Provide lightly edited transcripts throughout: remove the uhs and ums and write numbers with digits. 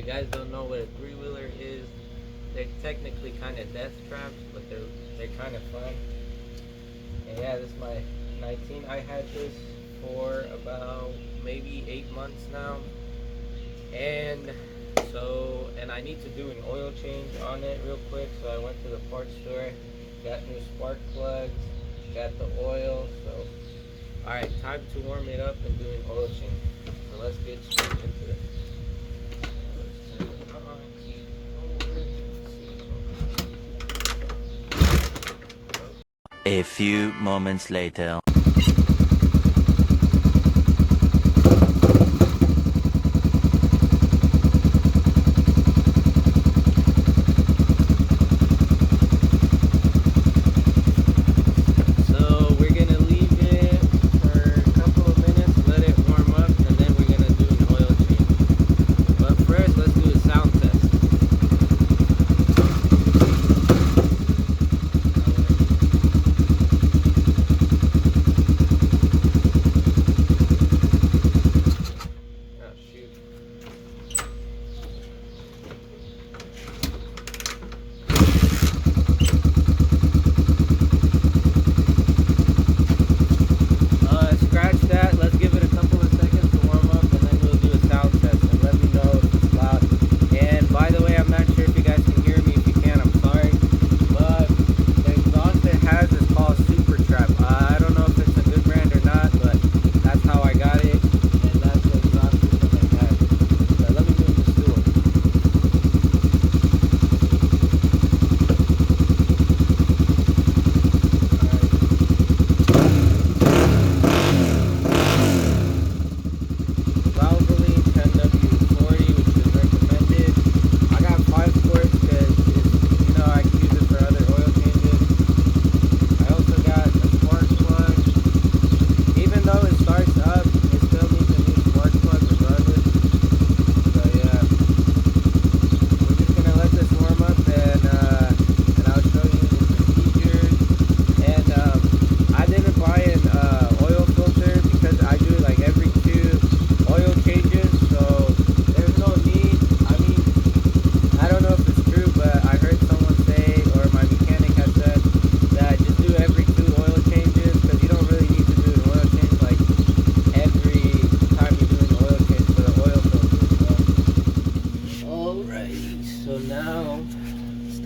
you guys don't know what a three-wheeler is, they're technically kind of death traps, but they're kind of fun. And yeah, this is my 19. I had this for about maybe 8 months now, and I need to do an oil change on it real quick. So I went to the parts store, got new spark plugs, got the oil. So all right, time to warm it up and do an oil change. So let's get straight into it. A few moments later.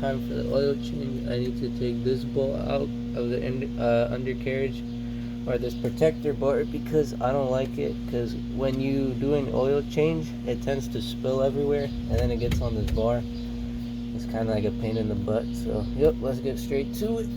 Time for the oil change. I need to take this bolt out of the undercarriage, or this protector board, because I don't like it, because when you do an oil change it tends to spill everywhere and then it gets on this bar. It's kind of like a pain in the butt. So yep, let's get straight to it.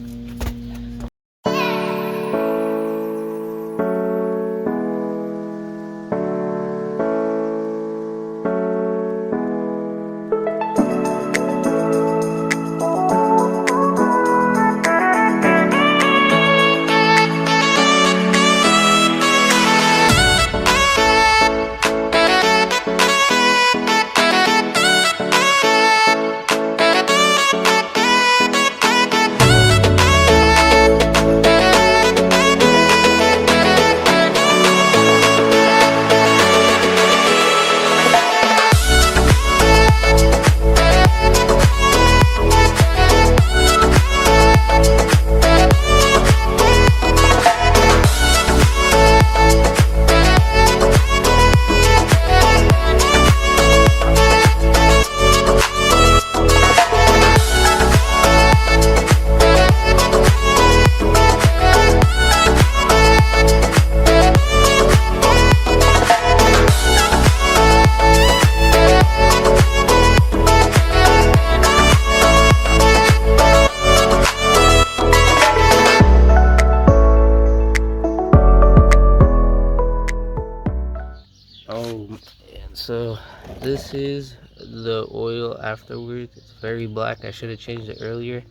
And so this is the oil afterwards. It's very black. I should have changed it earlier.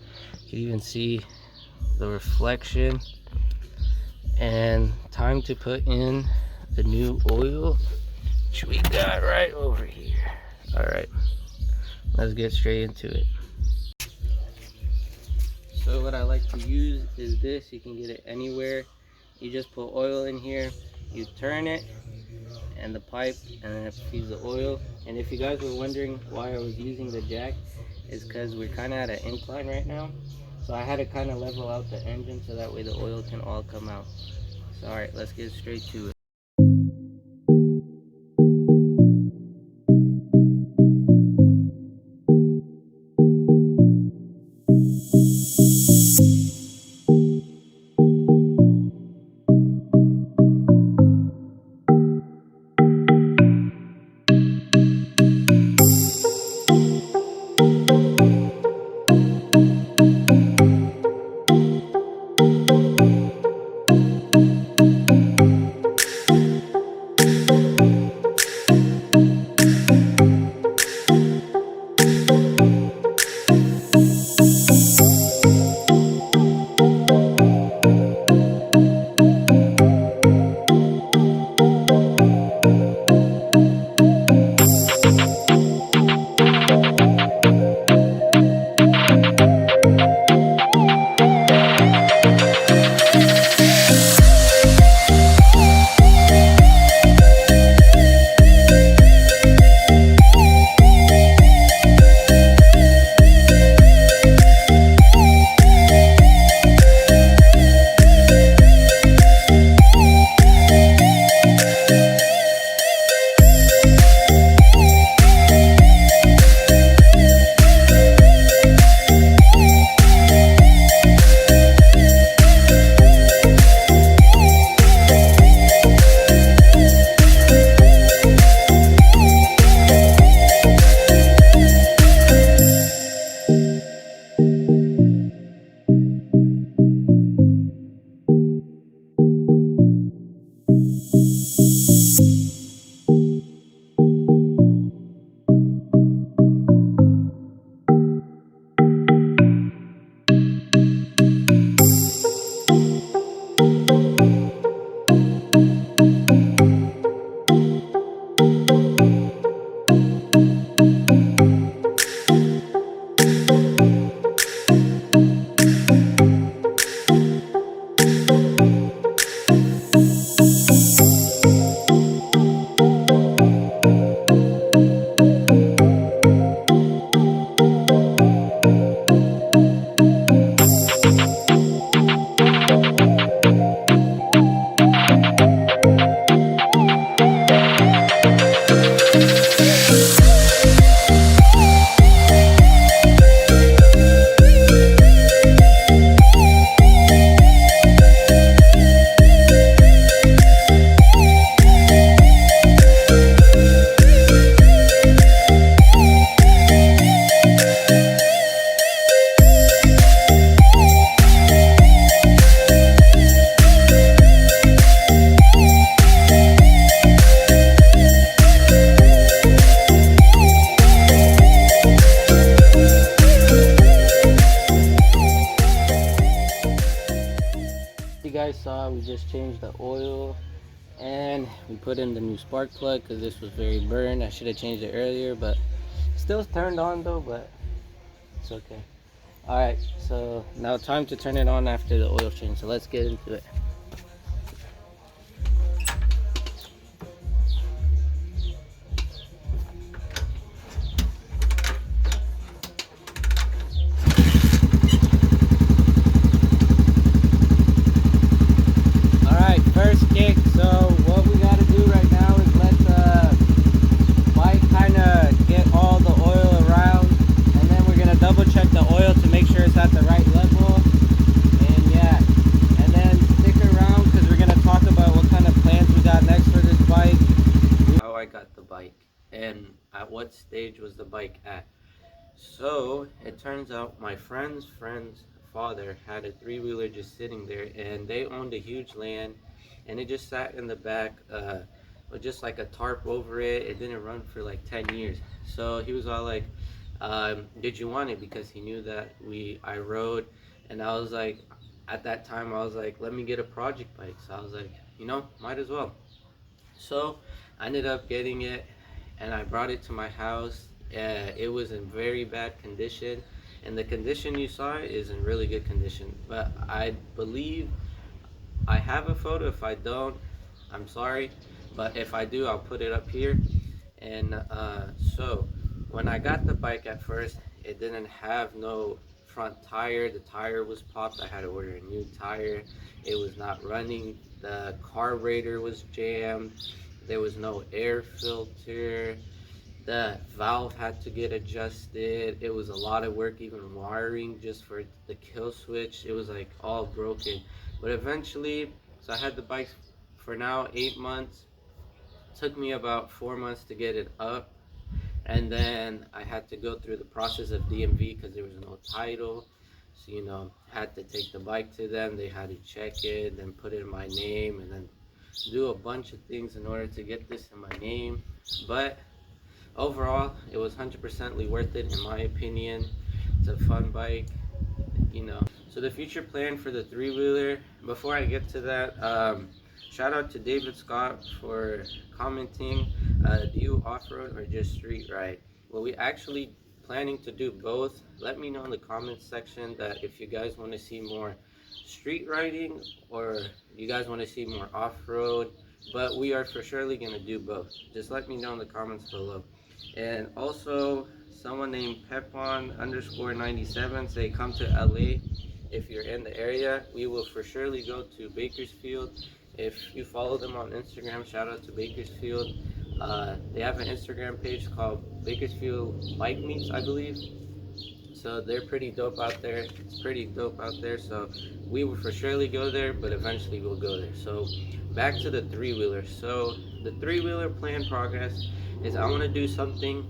You can even see the reflection. And time to put in the new oil, which we got right over here. All right, let's get straight into it. So what I like to use is this. You can get it anywhere. You just put oil in here, you turn it, and the pipe, and then it feeds the oil. And if you guys were wondering why I was using the jack, is because we're kind of at an incline right now, so I had to kind of level out the engine so that way the oil can all come out. So alright, let's get straight to it. You guys saw we just changed the oil and we put in the new spark plug because this was very burned. I should have changed it earlier, but still turned on though, but it's okay. Alright, so now time to turn it on after the oil change, so let's get into it. Alright, first kick. So what we gotta do right now is let the bike kinda get all the oil around, and then we're gonna double check the oil to make sure it's at the right level. And yeah, and then stick around because we're gonna talk about what kind of plans we got next for this bike. How I got the bike and at what stage was the bike at. So it turns out my friend's father had a three-wheeler just sitting there, and they owned a huge land, and it just sat in the back with just like a tarp over it. It didn't run for like 10 years. So he was all like, did you want it? Because he knew that I rode, and I was like, at that time I was like, let me get a project bike. So I was like, might as well. So I ended up getting it, and I brought it to my house. It was in very bad condition, and the condition you saw is in really good condition. But I believe I have a photo. If I don't, I'm sorry, but if I do, I'll put it up here. And so when I got the bike at first, it didn't have no front tire. The tire was popped. I had to order a new tire. It was not running. The carburetor was jammed. There was no air filter. The valve had to get adjusted. It was a lot of work, even wiring just for the kill switch. It was like all broken. But eventually, so I had the bike for now 8 months. Took me about 4 months to get it up, and then I had to go through the process of DMV because there was no title. So had to take the bike to them. They had to check it, then put it in my name, and then do a bunch of things in order to get this in my name. But overall, it was 100% worth it in my opinion. It's a fun bike. So the future plan for the three-wheeler, before I get to that, shout out to David Scott for commenting, do you off-road or just street ride? Well, we actually planning to do both. Let me know in the comments section that if you guys want to see more street riding or you guys want to see more off-road, but we are for surely going to do both. Just let me know in the comments below. And also, someone named Pepon_97 say come to LA if you're in the area. We will for surely go to Bakersfield. If you follow them on Instagram, shout out to Bakersfield. They have an Instagram page called Bakersfield Bike Meets, I believe. So they're pretty dope out there. It's pretty dope out there. So we will for surely go there, but eventually we'll go there. So back to the three-wheeler. So the three-wheeler plan progress is I want to do something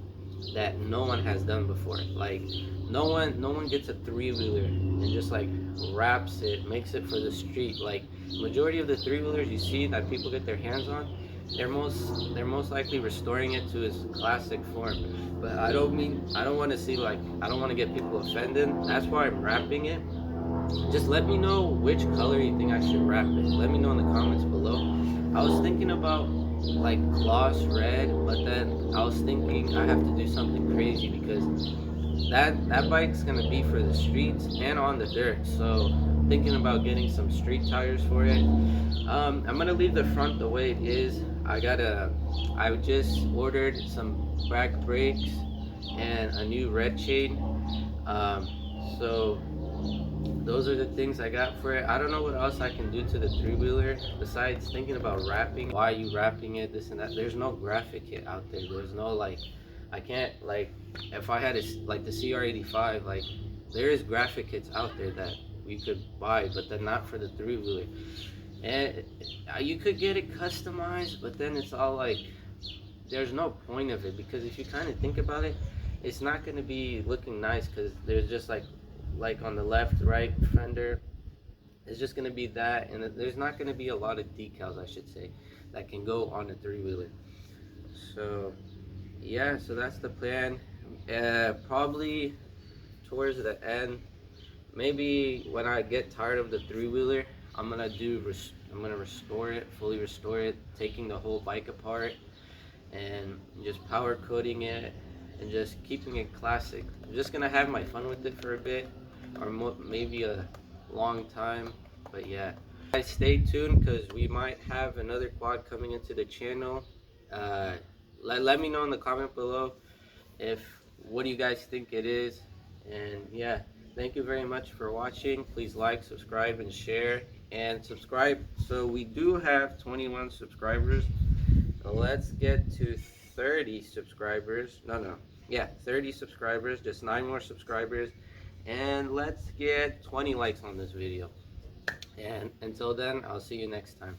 that no one has done before. Like no one gets a three-wheeler and just like wraps it, makes it for the street. Like majority of the three-wheelers you see that people get their hands on, they're most likely restoring it to its classic form. But I don't want to see, like, I don't want to get people offended. That's why I'm wrapping it. Just let me know which color you think I should wrap it. Let me know in the comments below. I was thinking about like gloss red, but then I was thinking I have to do something crazy because that bike's gonna be for the streets and on the dirt. So thinking about getting some street tires for it. I'm gonna leave the front the way it is. I just ordered some back brakes and a new red chain. So those are the things I got for it. I don't know what else I can do to the three-wheeler besides thinking about wrapping. Why are you wrapping it, this and that? There's no graphic kit out there. There's no like, I can't, like, if I had like the CR85, like there is graphic kits out there that we could buy, but they're not for the three-wheeler. And you could get it customized, but then it's all like, there's no point of it because if you kind of think about it, it's not going to be looking nice because there's just like on the left, right fender, it's just going to be that, and there's not going to be a lot of decals, I should say, that can go on a three-wheeler. So yeah, so that's the plan. Probably towards the end, maybe when I get tired of the three-wheeler, I'm gonna restore it, fully restore it, taking the whole bike apart and just powder coating it and just keeping it classic. I'm just gonna have my fun with it for a bit, or maybe a long time. But yeah, guys, stay tuned because we might have another quad coming into the channel. Let me know in the comment below if what do you guys think it is. And yeah, thank you very much for watching. Please like, subscribe, and share. And subscribe. So we do have 21 subscribers. Let's get to 30 subscribers. Yeah, 30 subscribers. Just 9 more subscribers. And let's get 20 likes on this video. And until then, I'll see you next time.